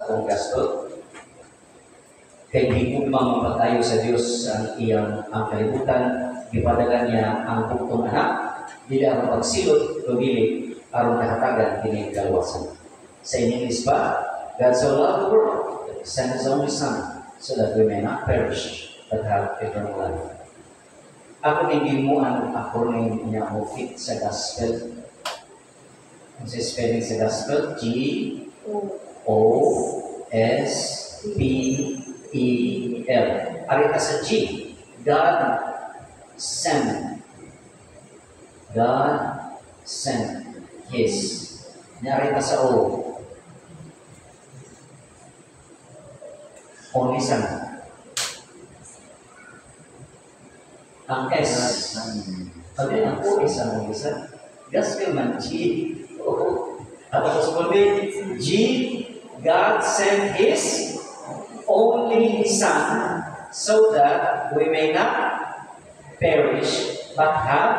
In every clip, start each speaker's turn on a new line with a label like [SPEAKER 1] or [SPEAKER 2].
[SPEAKER 1] akong gasto. Kay higugmang mapatayo sa Diyos ang iyang ang kalibutan, ipadagan niya ang buktong anak, dili ang pagsilot, pagili, aron nakatagan kini kalawasan. Sa English ba? God so loved the world, that He sent His only Son, so that we may not perish, but have eternal life. Ako nigimuan ako niya mo fit sa gospel. Ang sa spelling sa gospel, G-O-S-P-E-L. Arita sa G, God sent. God sent His. Narita sa O, only Son. Ang S, sabi ang O is ang only Son. Gospel man, G. Tapos kundi, G, God sent His only Son so that we may not perish but have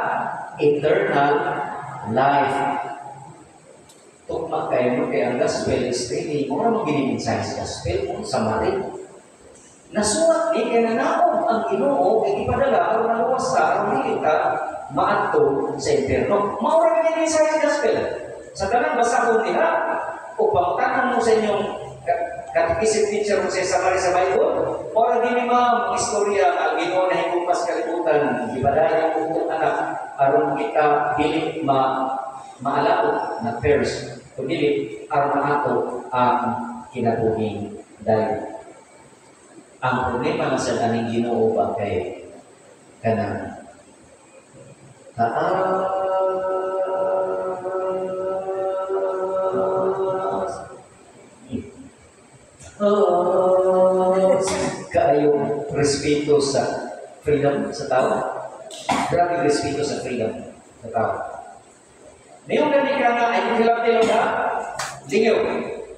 [SPEAKER 1] eternal life. Tukmak kayo mo kaya ang gospel is really mura mo giniminsahe sa gospel kung samari. Nasulat ni kaya nanaog ang Ginoo kay ipadala ang naluwas sa ang kita maadto sa impyerno. Maura giniminsahe sa gospel. Sa tanang basa ko nila, upang tanong mo sa inyong katikisip teacher mo sa samari sa Bible, ora din ma'am, istorya ang Ginoo na higupas kalibutan, ibadayan ang buong anak, aron kita dili maalao na perish, kundi aron ato ang kinabuhing dahil. Ang problema na sa aning Ginoo ba kay kanang kaayong respeto sa freedom sa tao. Grabe respeto sa freedom sa tao. Ngayon na ka nga ay kilap-tilap na lingaw.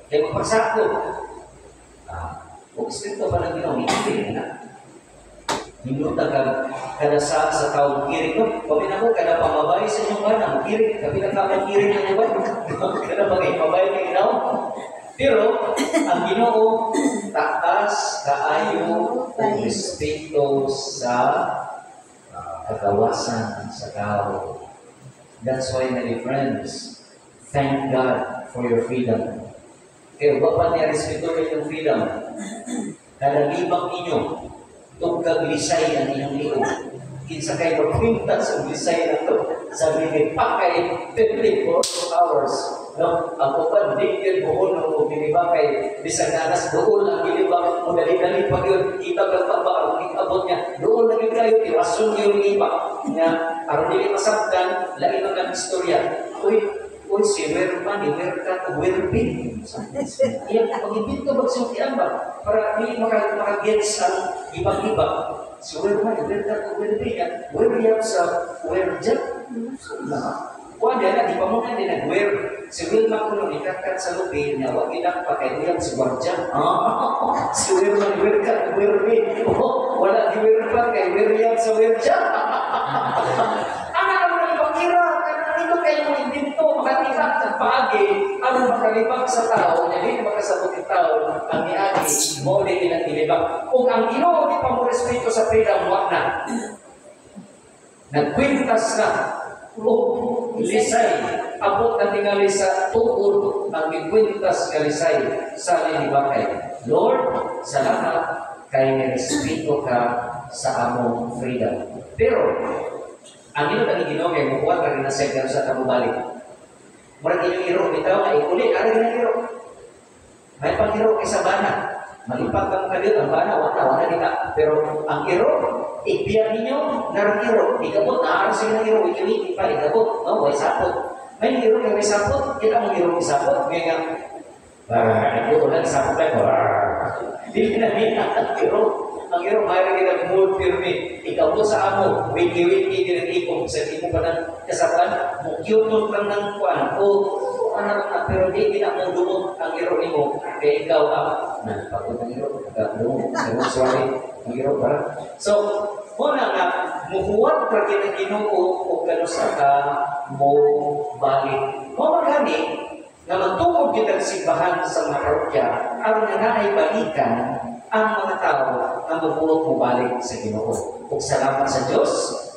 [SPEAKER 1] Kaya magpagsako. Kung respeto pa ng Ginoo, hindi na. Hinuta ka kada sa taong kiring ko. Pabin ako, kada pamabay sa inyong banang kiring. Kapila ka ang kiring ng iwan. Kada pamabay ng Ginoo. Pero, ang Ginoo, taas, kaayo, respeto sa kagawasan sa tao. That's why, my friends, thank God for your freedom. Kaya bapak niya respeto rin yung freedom. Kada libang inyo, tugkag lisay ang inyong liog. Kinsa kayo magpinta sa lisay na ito. Sabi ni Pakay, 24 hours. No, ako pa, digil buhon ng binibakay. Bisang nanas, doon ang ilibak. Kung dali-dali pa yun, kita magpapa, ang ikabot niya. Doon lagi kayo, tirasun yung ibak. Nga, aron nili masabdan, lagi ng istorya. Uy, si Werman, Werpin. Iyan, pag-ibig ka magsungkian ba? Para hindi makagets ang ibang-iba. Si Werman, Werpin. Weryan sa Werjak. Wala na, di pa mo na din nag-wear. Si Wilma ko nung ikakat sa lubi, na wag inak pa kay William si Guardian. Si Wilma, wear ka, wear me. Wala di wear pa kay William sa Guardian. Anak naman ang ipakira, kanang ito kayo mo indinto, makatibak sa paagi, ano makalibak sa tao, na hindi makasabot yung tao, ang niagi, mo ulit din ang ilibak. Kung ang Ginoo, di pa mo respeto sa freedom, wag na. Nagkwintas na. Lisay, abot na tingali sa tuod ang ikwintas ka lisay sa linibakay. Lord, salamat kay respeto ka sa among freedom. Pero, ang ino na Ginoo kay mukuha ka rin na sa kamubalik. Murag inyong iro, bitaw na ikulit, ari na iro. May pang-iro kay sa bana. Malipag kang kalit, ang bana, wala kita. Pero ang iro, ipiyan ninyo, narang iro. Ikabot, naaras yung iro, ikiwiki pa, ikabot. No, may sapot. May iro kay may sapot, kita mong iro may sapot. Ngayon nga, ito na, sapot lang. Hindi na ang iro. Ang iro, mayroon kita mood firme. Ikabot sa amo, wiki-wiki, dinag-ikong. Sa imo pa ng kasapan, mukyutot lang ng kuwan. Anak na, pero di kita mong dumot ang iro ni mo. Kaya ikaw ang pagod ng iro. Sorry, ang iro para. So, muna nga, muhuwag ka Ginoo o kano sa ka mo balik. Mo magani, nga magtukod kita simbahan sa mga parokya aron nga naay balikan ang mga tao nga mabuot mo balik sa Ginoo. Ug salamat sa Dios,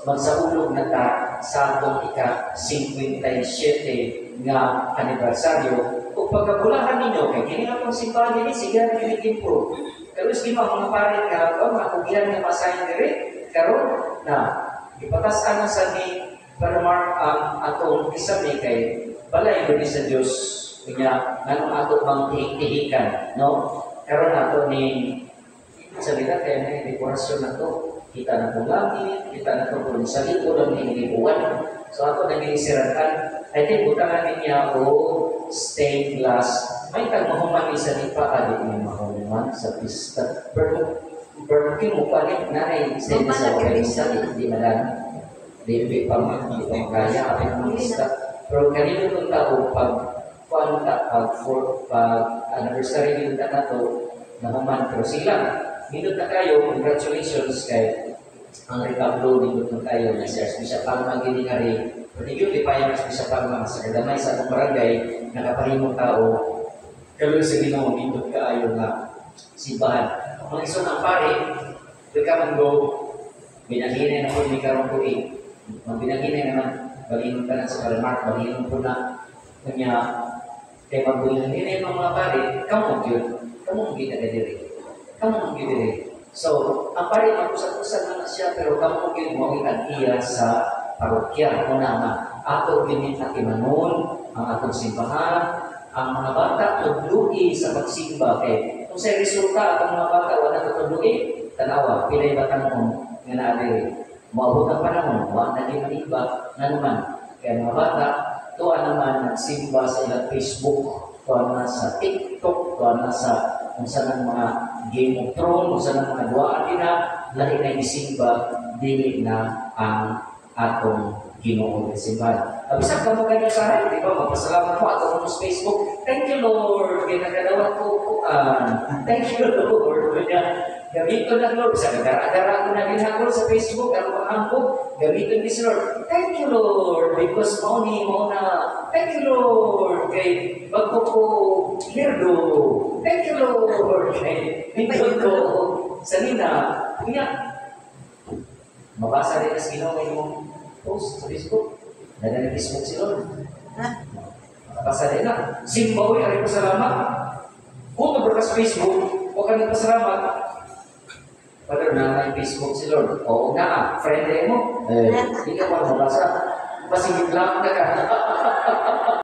[SPEAKER 1] magsaulog na ta sa atong ika-57 nga anibersaryo. Ug pagkabulahan ninyo kay kini atong simbahan dinhi sige improve. Pero sige mga parit nga makugihan nga masahin diri karon na ipatas-an sa ni Paramar ang atong isabi kay balay gani sa Dios kanya nganong ato bang tihikan no karon ato ni sa vida kay may dekorasyon na to kita na po langit kita na to kung sa likod ang hinihibuan so ato nag-iisiratan I think butangan niya o stained glass may tagmahuman isa ni pa adi may mahuman sa pista pero king mo palit na ay stained glass sa pista hindi malang hindi pa kaya ang mga pista pero kanino itong tao pag anniversary nito na to naman pero sila minut na kayo congratulations kay ang rekablo minut na kayo na si Archbishop Palma gininari pati yun di pa yung Archbishop Palma sa kadamay sa atong barangay nakapahimong tao kalo sa Ginoo minut kaayo nga simbahan ang iso ng pare ka man go binahinay na po ni karong tuig magbinahinay naman balinon ka na sa Kalmar balinon po na kanya kaya magbulan nila yung mga pare, kamong yun. Kamong ginagadiri. Kamong ginagadiri. So, ang pare, mag-usap-usap na siya, pero kamong yun mo iya sa parokya. Una nga, ato ginit na kimanon, ang atong simbahan, ang mga bata, tudlugi sa pagsimba. Kaya, kung sa resulta, ang mga bata, wala tudlugi, tanawa, pilay ba tanong nga naadiri. Maabot ang panahon, wala na din maniba, na naman. Kaya mga bata, tuwa naman nagsimba sa ilang Facebook, tuwa na sa TikTok, tuwa na sa kung saan ang mga Game of Thrones, kung saan ang mga duwaan nila, lahi na isimba, dili na ang atong Ginoo ng simbahan. Bisag ka mo kayo sa akin, di ba? Magpasalamat mo atong sa Facebook. Thank you, Lord. Ginagalawan ko kuan. Thank you, Lord. Gamiton na, Lord. Sa nagara-agara ko na ginagol sa Facebook, ano pangangkog, gamiton ni Lord. Thank you, Lord. Because money mo na. Thank you, Lord. Kay bago ko hirdo. Thank you, Lord. Kay hintod ko sa nina. Kaya, mabasa rin as ginawa yung post sa Facebook. Nagana Facebook si Lord. Mabasa rin na. Simbawi, ari ko salamat. Kung nabrakas Facebook, huwag ka nang pasalamat. Father, na may Facebook si Lord. Oo nga, friend mo. Hindi ka pa mabasa. Pasingit lang na ka.